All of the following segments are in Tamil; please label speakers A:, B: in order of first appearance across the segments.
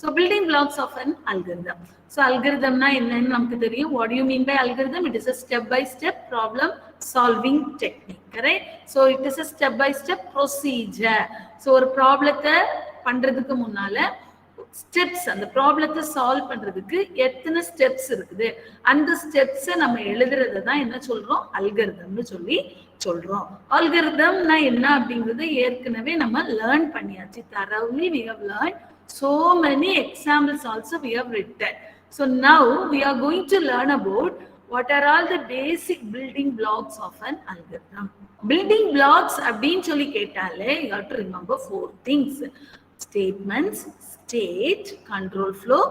A: So building blocks of an algorithm. So algorithm na என்னன்னு நமக்கு தெரியும். What do you mean by algorithm? It is a step-by-step problem solving technique. Correct? So it is a step-by-step procedure. So ஒரு ப்ராப்ளத்தை பண்றதுக்கு முன்னால ஸ்டெப்ஸ், அந்த ப்ராப்ளத்தை சால்வ் பண்றதுக்கு எத்தனை ஸ்டெப்ஸ் இருக்குது, அந்த ஸ்டெப்ஸை நம்ம எழுதுறதை தான் என்ன சொல்றோம், அல்கரிதம்னு சொல்லி சொல்றோம். அல்கரிதம்னா என்ன அப்படிங்கிறது ஏற்கனவே நம்ம லேர்ன் பண்ணியாச்சு. thoroughly we have learned. So many examples also we have written. So now we are going to learn about what are all the basic building blocks of an algorithm. Building blocks அப்படின்னு சொல்லி கேட்டாலே you have to remember 4 things: statements, state, control flow,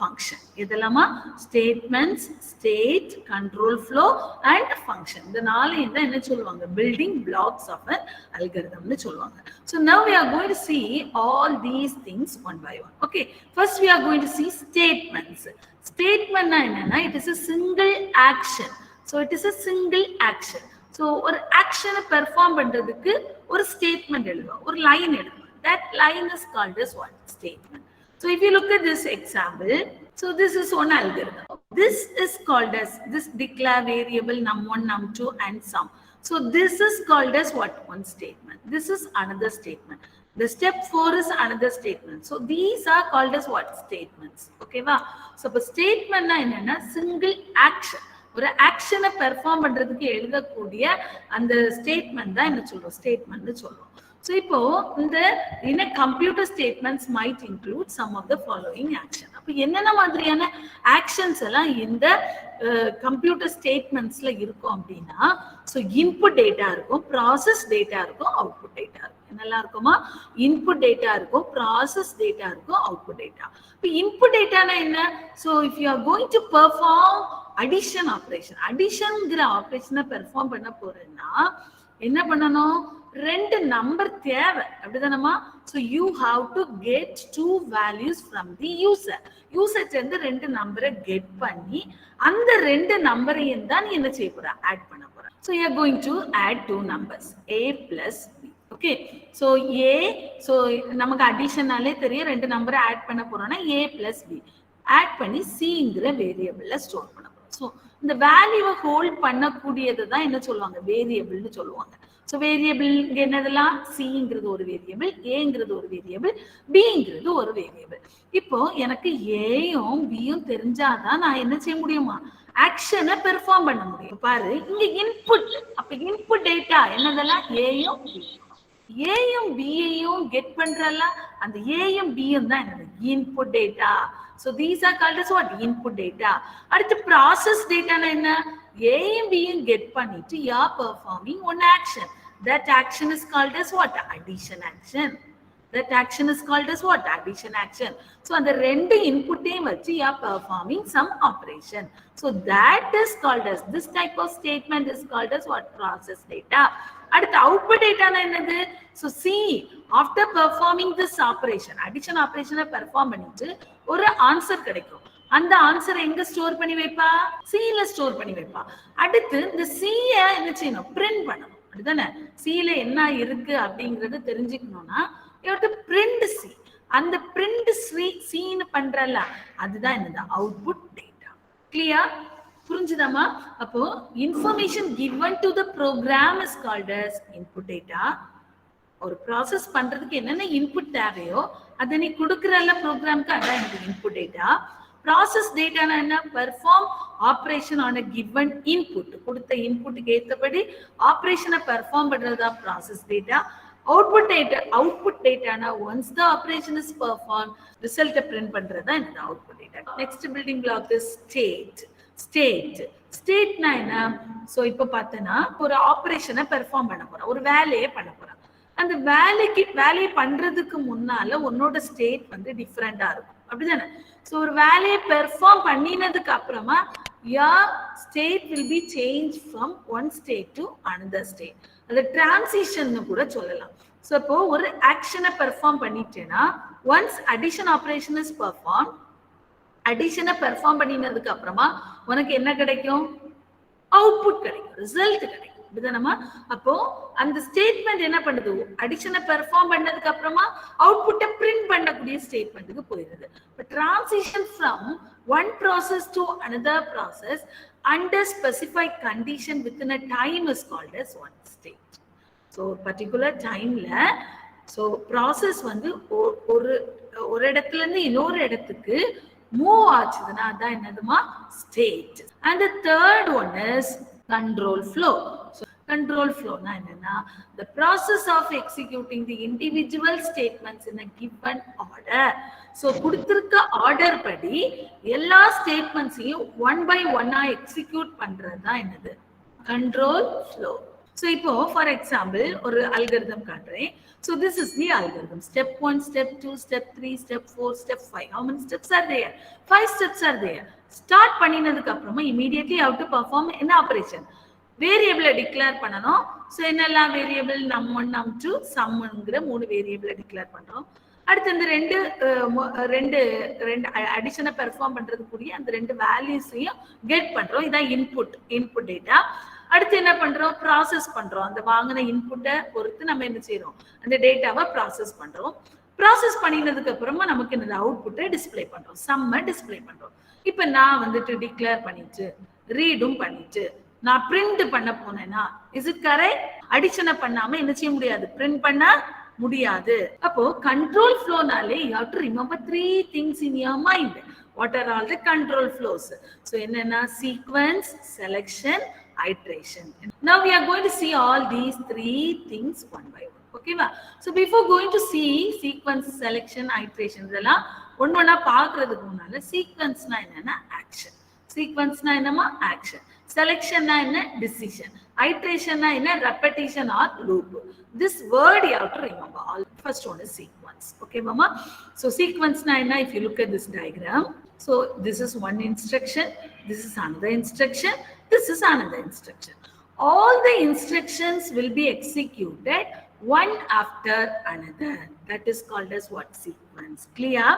A: function. இதெல்லாமா statements, state, control flow and function. இந்த நாளையும் தான் என்ன சொல்லுவாங்க, building blocks of an algorithm னு சொல்லுவாங்க. So now we are going to see all these things one by one. Okay, first we are going to see statements. Statement na enna, it is a single action. So it is a single action. So ஒரு ஆக்ஷனை பெர்ஃபார்ம் பண்றதுக்கு ஒரு ஸ்டேட்மெண்ட் எழுதுவோம், ஒரு லைன் எழுதுவோம். That line is called as what? Statement. So if you look at this example, so this is one algorithm. This is called as, this declare variable num1, num2 and sum. So this is called as what? One statement. This is another statement. The step 4 is another statement. So these are called as what? Statements. Okay va? So a statement na enna, single action. ஒரு ஆக்ஷனை பெர்ஃபார்ம் பண்றதுக்கு எழுதக்கூடிய அந்த ஸ்டேட்மெண்ட் தான் என்ன சொல்றோம், ஸ்டேட்மெண்ட்னு சொல்றோம். So இப்போ இந்த in a computer statements might include some of the following action. அப்ப என்னென்ன மாதிரியான ஆக்ஷன்ஸ் எல்லாம் இந்த கம்ப்யூட்டர் ஸ்டேட்மெண்ட்ஸ்ல இருக்கும் அப்படின்னா, ஸோ இன்புட் டேட்டா இருக்கும், ப்ராசஸ் டேட்டா இருக்கும், அவுட்புட் டேட்டா இருக்கும். என்னெல்லாம் இருக்குமா, இன்புட் டேட்டா இருக்கும், ப்ராசஸ் டேட்டா இருக்கும், அவுட்புட் டேட்டா. இப்போ இன்புட் டேட்டானா என்ன, so if you are going to perform addition operation, அடிஷன்ங்கிற ஆப்ரேஷனை பெர்ஃபார்ம் பண்ண போறேன்னா என்ன பண்ணணும், 2 நம்பர் தேவை, அப்படிதானமா. So you have to get 2 values from the user. யூசர்ட்ட இருந்து 2 நம்பரை கெட் பண்ணி அந்த 2 நம்பரையும் தான் நீ என்ன செய்ய போற, ஆட் பண்ண போற. So you are going to add 2 numbers, a plus b. Okay, so a, so நமக்கு அடிஷனாலே தெரியும், 2 நம்பரை ஆட் பண்ண போறோம்னா a plus b ஆட் பண்ணி cங்கிற வேரியபிள்ல ஸ்டோர் பண்ண போறோம். ஸோ இந்த வேல்யூவை ஹோல்ட் பண்ணக்கூடியது தான் என்ன சொல்லுவாங்க, வேரியபிள்னு சொல்லுவாங்க. ஸோ வேரியபிள் இங்கே என்னதெல்லாம், சிங்கிறது ஒரு வேரியபிள், ஏங்கிறது ஒரு வேரியபிள், பிங்கிறது ஒரு வேரியபிள். இப்போ எனக்கு ஏயும் பியும் தெரிஞ்சாதான் நான் என்ன செய்ய முடியுமா, ஆக்ஷனை பெர்ஃபார்ம் பண்ண முடியும். பாரு இங்க இன்புட், அப்ப இன்புட் டேட்டா என்னதெல்லாம், ஏயும் பியும். ஏயும் பியையும் கெட் பண்றல, அந்த ஏயும் பியும் தான் என்னது, input data. So these are called as what? Input data. அடுத்து process data na enna, a and b get பண்ணிட்டு you are performing one action. That action is called as what? Addition action. That action is called as what? Addition action. So அந்த ரெண்டு இன்புட்டையும் வச்சு you are performing some operation. So that is called as, this type of statement is called as what? Process data. அடுத்து output data na என்னது, so see, after performing this operation, addition operation perform பண்ணிட்டு ஒரு ஆன்சர் கிடைக்கும். அந்த ஆன்சர் எங்க ஸ்டோர் பண்ணி வைப்பா, சில ஸ்டோர் பண்ணி வைப்பா. அடுத்து இந்த சிய என்ன செய்யணும், பிரிண்ட் பண்ணணும், அப்படிதானே. சில என்ன இருக்கு அப்படிங்கறது தெரிஞ்சுக்கணும்னா you have to print c. அந்த print c பண்றல, அதுதான் என்னது, அவுட்புட் டேட்டா. கிளியர், புரிஞ்சுதாமா. அப்போ information given to the program is called as input data. ஒரு ப்ராசஸ் பண்றதுக்கு என்னென்ன இன்புட் தேவையோ அதை நீ கொடுக்கறல்ல ப்ரோக்ராம்க்கு, அதான் எனக்கு இன்புட் டேட்டா. ப்ராசஸ் டேட்டானா என்ன, perform operation on a given input. கொடுத்த இன்புட்டுக்கு ஏற்றபடி ஆப்ரேஷனை பெர்ஃபார்ம் பண்றதுதான் ப்ராசஸ் டேட்டா. அவுட்புட் டேட்டானா once the operation is perform, ரிசல்ட்டை பிரிண்ட் பண்றதுதான் இந்த output data. Next building block is state. ஸ்டேட்னா என்ன, ஸோ இப்போ பார்த்தோன்னா ஒரு ஆப்ரேஷனை பெர்ஃபார்ம் பண்ண போறோம், ஒரு வேலையை பண்ண போறோம். அந்த வேலையை பண்றதுக்கு முன்னால உன்னோட ஸ்டேட் வந்து டிஃப்ரெண்டா இருக்கும், அப்படிதானே. ஸோ ஒரு வேலையை பெர்ஃபார்ம் பண்ணினதுக்கு அப்புறமா your state will be changed from one state to another state. அது டிரான்சிஷன் கூட சொல்லலாம். ஸோ இப்போ ஒரு ஆக்ஷனை பெர்ஃபார்ம் பண்ணிட்டேன்னா, once addition operation is perform, அடிஷனை பெர்ஃபார்ம் பண்ணினதுக்கு அப்புறமா உனக்கு என்ன கிடைக்கும், அவுட்புட் கிடைக்கும், ரிசல்ட் கிடைக்கும். அப்படிதானமா? அப்போ அந்த ஸ்டேட்மெண்ட் என்ன பண்ணுது, அடிஷனை பெர்ஃபார்ம் பண்ணதுக்கு அப்புறமா அவுட்புட்டை பிரிண்ட் பண்ணக்கூடிய ஸ்டேட்மெண்ட்டுக்கு போயிருது. Transition from one process to another process under specified condition within a time is called as one state. So particular timeல so process வந்து ஒரு இடத்துல இருந்து இன்னொரு இடத்துக்கு மூவ் ஆச்சுதுன்னா அதான் என்னதுமா, state. And the third one is control flow. So control flow na enna, the process of executing the individual statements in a given order. So kuduthirukka order padi ella statements one by one execute பண்றதா என்னது, control flow. So இப்போ for example ஒரு algorithm காட்டுறேன். So this is the algorithm. Step 1, step 2, step 3, step 4, step 5. How many steps are there? 5 steps are there. Start பண்ணினதுக்கு அப்புறமா immediately how to perform an operation. வேரியபிளை டிக்ளேர் பண்ணணும். ஸோ என்னெல்லாம் வேரியபிள், num1 num2 சம்ங்கிற 3 வேரியபிளை டிக்ளேர் பண்றோம். அடுத்து இந்த ரெண்டு அடிஷனை பெர்ஃபார்ம் பண்றதுக்குரிய அந்த 2 வேல்யூஸையும் கெட் பண்றோம். இதான் இன்புட் டேட்டா. அடுத்து என்ன பண்றோம், ப்ராசஸ் பண்றோம். அந்த வாங்கின இன்புட்டை பொறுத்து நம்ம என்ன செய்யறோம், அந்த டேட்டாவை ப்ராசஸ் பண்றோம். ப்ராசஸ் பண்ணினதுக்கு அப்புறமா நமக்கு இந்த அவுட்புட்டை டிஸ்பிளே பண்றோம், சம்மை டிஸ்பிளே பண்றோம். இப்ப நான் வந்துட்டு டிக்ளேர் பண்ணிட்டு ரீடும் பண்ணிட்டு நான் பிரிண்ட் பண்ண போனேன்னா இஸ் இட் கரெக்ட்? அடிஷனை பண்ணாம என்ன செய்ய முடியாது, பிரிண்ட் பண்ண முடியாது. அப்போ கண்ட்ரோல் ஃப்ளோனாலே you have to remember 3 things in your mind. What are all the control flows? So என்னன்னா, sequence, selection, iteration. Now we are going to see all these 3 things one by one. Okay va? So before going to see sequence, selection, iteration இதெல்லாம் ஒண்ணா பார்க்கிறதுக்கு முன்னால sequence na என்னன்னா action. Sequence na என்னமா action. Selection na என்ன decision. Iteration na என்ன repetition or loop. This word you have to remember. All first one is sequence. Okay mama? So sequence na என்ன, if you look at this diagram, so this is one instruction, this is another instruction, this is another instruction. All the instructions will be executed one after another. That is called as what? Sequence. Clear?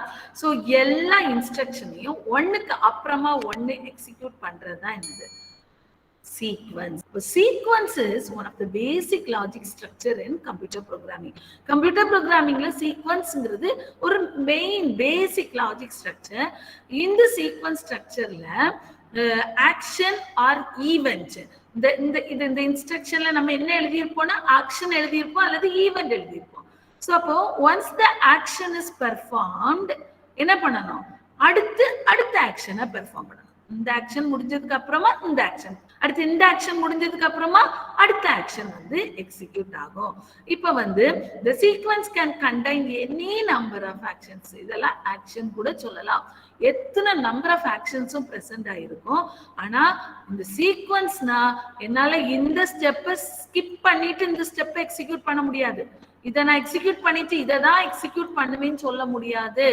A: So எல்லா இன்ஸ்ட்ரக்ஷனையும் ஒன்னுக்கு அப்புறமா ஒன்னு எக்ஸிக்யூட் பண்றது தான் என்னது, sequence. Sequence is one of the basic logic structure in computer programming. Computer programming la sequence ங்கிறது ஒரு main basic logic structure. இந்த sequence structure la action or event, இந்த இன்ஸ்ட்ரக்ஷன்ல நம்ம என்ன எழுதியிருப்போம்னா ஆக்ஷன் எழுதியிருப்போம் அல்லது ஈவெண்ட் எழுதியிருப்போம். ஸோ அப்போ once the action is performed என்ன பண்ணணும், அடுத்த ஆக்ஷனை பெர்ஃபார்ம் பண்ணணும். இந்த ஆக்ஷன் முடிஞ்சதுக்கு அப்புறமா இந்த ஆக்ஷன், அடுத்து இந்த ஆக்ஷன் முடிஞ்சதுக்கு அப்புறமா அடுத்த ஆக்ஷன் வந்து எக்ஸிக்யூட் ஆகும். இப்ப வந்து the sequence can contain any number of actions. இதெல்லாம் ஆக்ஷன் கூட சொல்லலாம். எத்தனை நம்பர் ஆஃப் ஆக்ஷன்ஸும் பிரசன்ட் ஆயிருக்கும். ஆனா இந்த சீக்வன்ஸ்னா என்னால இந்த ஸ்டெப்பை ஸ்கிப் பண்ணிட்டு இந்த ஸ்டெப்பை எக்ஸிக்யூட் பண்ண முடியாது. இதை நான் எக்ஸிக்யூட் பண்ணிட்டு இதை தான் எக்ஸிக்யூட் பண்ணுவேன்னு சொல்ல முடியாது.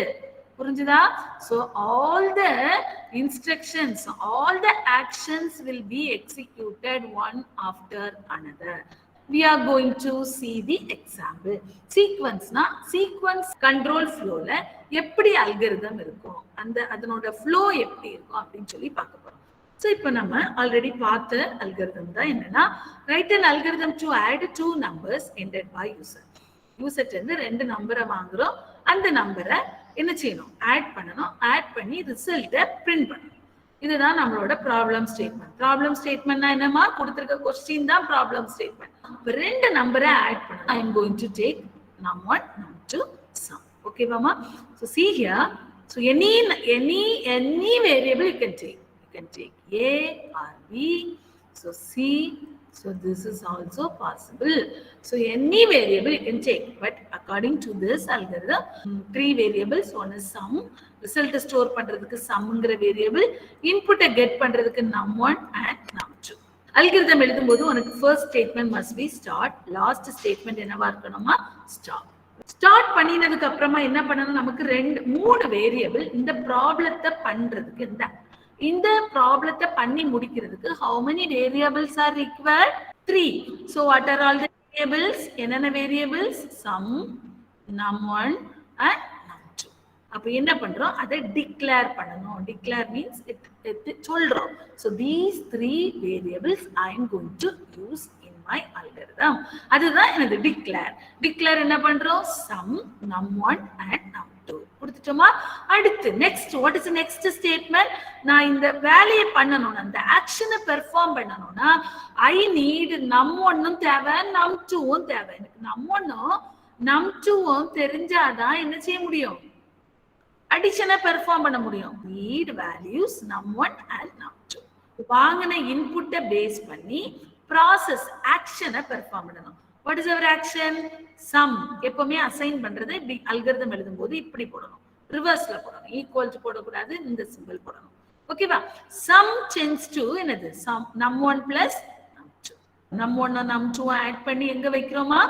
A: புரிஞ்சுதா? So all the instructions, all the actions will be executed one after another. We are going to see the example. Sequence na sequence control flow la எப்படி algorithm இருக்கும், அதனோட flow எப்படி இருக்கும் அப்படின்னு சொல்லி பார்க்க போறோம். So இப்போ நம்ம ஆல்ரெடி பார்த்த algorithm தான் என்னன்னா, write an algorithm to add 2 numbers entered by user. யூசர்ட்ட இருந்து 2 நம்பரை வாங்குறோம். அந்த நம்பரை என்ன செய்யணும், ஆட் பண்ணணும். ஆட் பண்ணி ரிசல்ட்டை பிரிண்ட் பண்ணணும். இதுதான் நம்மளோட ப்ராப்ளம் ஸ்டேட்மெண்ட். ப்ராப்ளம் ஸ்டேட்மெண்ட்னா என்னமா, கொடுத்திருக்க கொஸ்டின் தான் ப்ராப்ளம் ஸ்டேட்மெண்ட். இப்போ 2 நம்பரை ஆட் பண்ணணும். I am going to take num1 num2 sum. Okay mama? So see here, so any variable you can take. You can take A or B, so C. So this is also possible. So any variable you can take, but according to this algorithm, 3 variables. One is sum, result store பண்றதுக்கு sumங்கிற variable, input get பண்றதுக்கு num1 and num2. algorithm எழுதும்போது உனக்கு first statement must be start, last statement என்னவா இருக்கணுமா, stop. ஸ்டார்ட் பண்ணினதுக்கு அப்புறமா என்ன பண்ணணும், நமக்கு 3 வேரியபிள் இந்த ப்ராப்ளத்தை பண்றதுக்கு, இந்த ப்ராப்ளத்தை பண்ணி முடிக்கிறதுக்கு how many variables are required? 3. So what are all the variables? என்னென்ன variables? Sum, num1 and num2. அப்ப என்ன பண்றோம், அதை டிக்ளேர் பண்ணணும். டிக்ளேர் மீன்ஸ் சொல்றோம். So these 3 variables I am going to use in my algorithm. அதுதான் எனது declare. declare என்ன பண்றோம்? sum num1 and num2 கொடுத்துட்டோமா? அடுத்து next, what is the next statement? நான் இந்த வேலையை பண்ணணும்னா, இந்த ஆக்ஷனை பெர்ஃபார்ம் பண்ணணும்னா I need num1 தேவை, num2 தேவை. எனக்கு num1 num2 தெரிஞ்சாதான் என்ன செய்ய முடியும்? அடிஷனை பெர்ஃபார்ம் பண்ண முடியும். read values num1 and num2. வாங்கின இன்புட்டை பேஸ் பண்ணி ப்ராசஸ் ஆக்ஷனை பெர்ஃபார்ம் பண்ணணும். What is our action? Sum. எப்பவுமே அசைன் பண்றது இப்படி அல்காரிதம் எழுதும் போது இப்படி போடணும், ரிவர்ஸ்ல போடணும், ஈக்குவல் டு போடக்கூடாது, இந்த சிம்பிள் போடணும். ஓகேவா? சம் சேஞ்ச் டு என்னது? Sum num1 plus num2. num1 num2 add பண்ணி எங்க வைக்கிறோமா?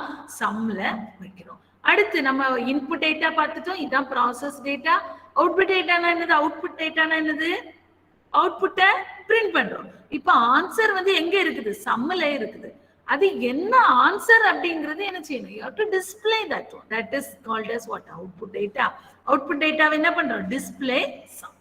A: சம்ல வைக்கிறோம். அடுத்து நம்ம இன்புட் டேட்டா பார்த்துட்டோம், இதான் ப்ராசஸ் டேட்டா. அவுட்புட் டேட்டானா என்னது? அவுட்புட் டேட்டானா என்னது? அவுட்புட்டை பிரிண்ட் பண்றோம். இப்ப ஆன்சர் வந்து எங்க இருக்குது? சம்ல இருக்குது. அது என்ன ஆன்சர் அப்படிங்கிறது என்ன செய்யணும்? you have to display that one. that is called as what? output data. output data என்ன பண்றோம்? display sum.